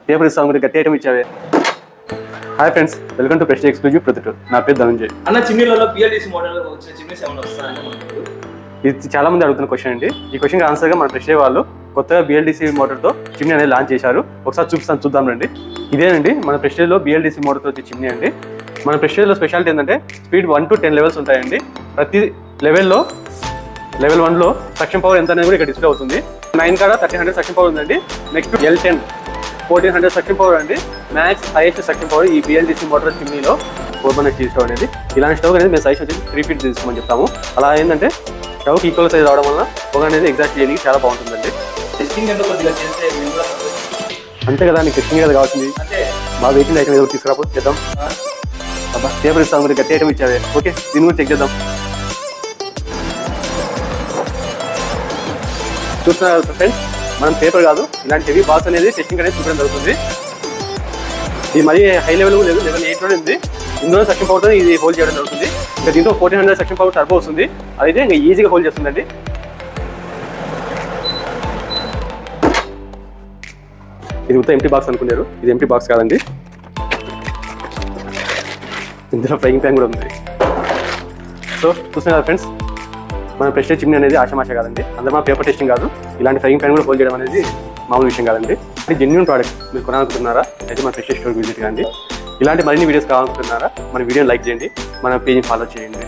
Paper ఇస్తాం మీరు గట్టి ఐటమ్ ఇచ్చావే. Hi friends, welcome to Prestige exclusive Proddatur. నా పేరు ధనంజయ్. అన్న చిమ్నీలలో బిఎల్డిసి మోడల్ వచ్చిన చిమ్నీస్ ఏమైనా వస్తాయన్న? ఇది చాలా మంది అడుగుతున్న క్వశ్చన్ అండి. ఈ క్వశ్చన్కి ఆన్సర్గా మన ప్రెస్టీజ్ వాళ్ళు కొత్తగా బిఎల్డిసి మోడల్తో చిమ్నీ అనేది లాంచ్ చేశారు. ఒకసారి చూద్దాం రండి. ఇదేనండి మన ప్రెస్టీజ్లో బిఎల్డిసి మోడల్తో వచ్చే చిమ్నీ అండి. మన ప్రెస్టీజ్లో స్పెషాలిటీ ఏంటంటే స్పీడ్ 1 to 10 లెవెల్స్ ఉంటాయండి. ప్రతి లెవెల్లో లెవెల్ 1లో సక్షన్ పవర్ ఎంత అనేది కూడా ఇక్కడ డిస్ప్లే అవుతుంది. 9 కాడ 1300 సక్షన్ పవర్ ఉందండి. నెక్స్ట్ L10 1400 సక్షన్ పవర్ అండి. మ్యాక్స్ హైయెస్ట్ సక్షన్ పవర్ ఈ బిఎల్డిసి మోటార్ చిమ్నీలో 4x స్టవ్ అనేది. ఇలాంటి స్టవ్ అనేది మేము సైజ్ వచ్చేసి 3 feet తీసుకోమని చెప్తాము. అలా ఏంటంటే స్టవ్కి ఈక్వల్ సైజ్ రావడం వల్ల పొగ అనేది ఎగ్జాక్ట్ చేయడానికి చాలా బాగుంటుందండి. టెస్టింగ్ అంటే కొద్దిగా చేస్తే అంతే కదా, నీకు టెస్టింగ్ కదా కావాల్సింది. అంటే మా వెహికల్ ఐటమ్ ఏదో తీసుకురాపు చేద్దాం. అబ్బా పేపర్ ఇస్తాం మీరు గట్టి ఐటమ్ ఇచ్చావే. ఓకే, దీన్ని కూడా చెక్ చేద్దాం. చూస్తున్నారు ఫ్రెండ్స్, మనం పేపర్ కాదు ఇలాంటి హెవీ బాక్స్ అనేది టెస్టింగ్ అనేది చూపడం జరుగుతుంది. ఇది మరీ హై లెవెల్ లేదు, లెవెల్ 8లో ఉంది. ఇందులో సక్షన్ పవర్తో ఇది హోల్డ్ చేయడం జరుగుతుంది. ఇంకా దీంతో 1400 సక్షన్ పవర్ టర్బో వస్తుంది. అదైతే ఇంకా ఈజీగా హోల్డ్ చేస్తుందండి. ఇది మొత్తం ఎంటీ బాక్స్ అనుకున్నారు, ఇది ఎంటీ బాక్స్ కాదండి. ఇందులో ఫ్రైయింగ్ ప్యాన్ కూడా ఉంది. సో చూస్తున్నారు ఫ్రెండ్స్, మన ప్రెస్టీజ్ చిమ్నీ అనేది ఆషామాష కాదండి. అందరూ మన పేపర్ టెస్టింగ్ కాదు, ఇలాంటి ఫ్రైయింగ్ ప్యాన్ కూడా హోల్డ్ చేయడం అనేది మామూలు విషయం కాదండి. ఇది జెన్యూన్ ప్రోడక్ట్. మీరు కొనాలనుకుంటున్నారా అయితే మన ప్రెస్టీజ్ స్టోర్కి విజిట్ కాండి. ఇలాంటి మరిన్ని వీడియోస్ కావాలనుకుంటున్నారా మన వీడియోని లైక్ చేయండి, మన పేజ్ని ఫాలో చేయండి.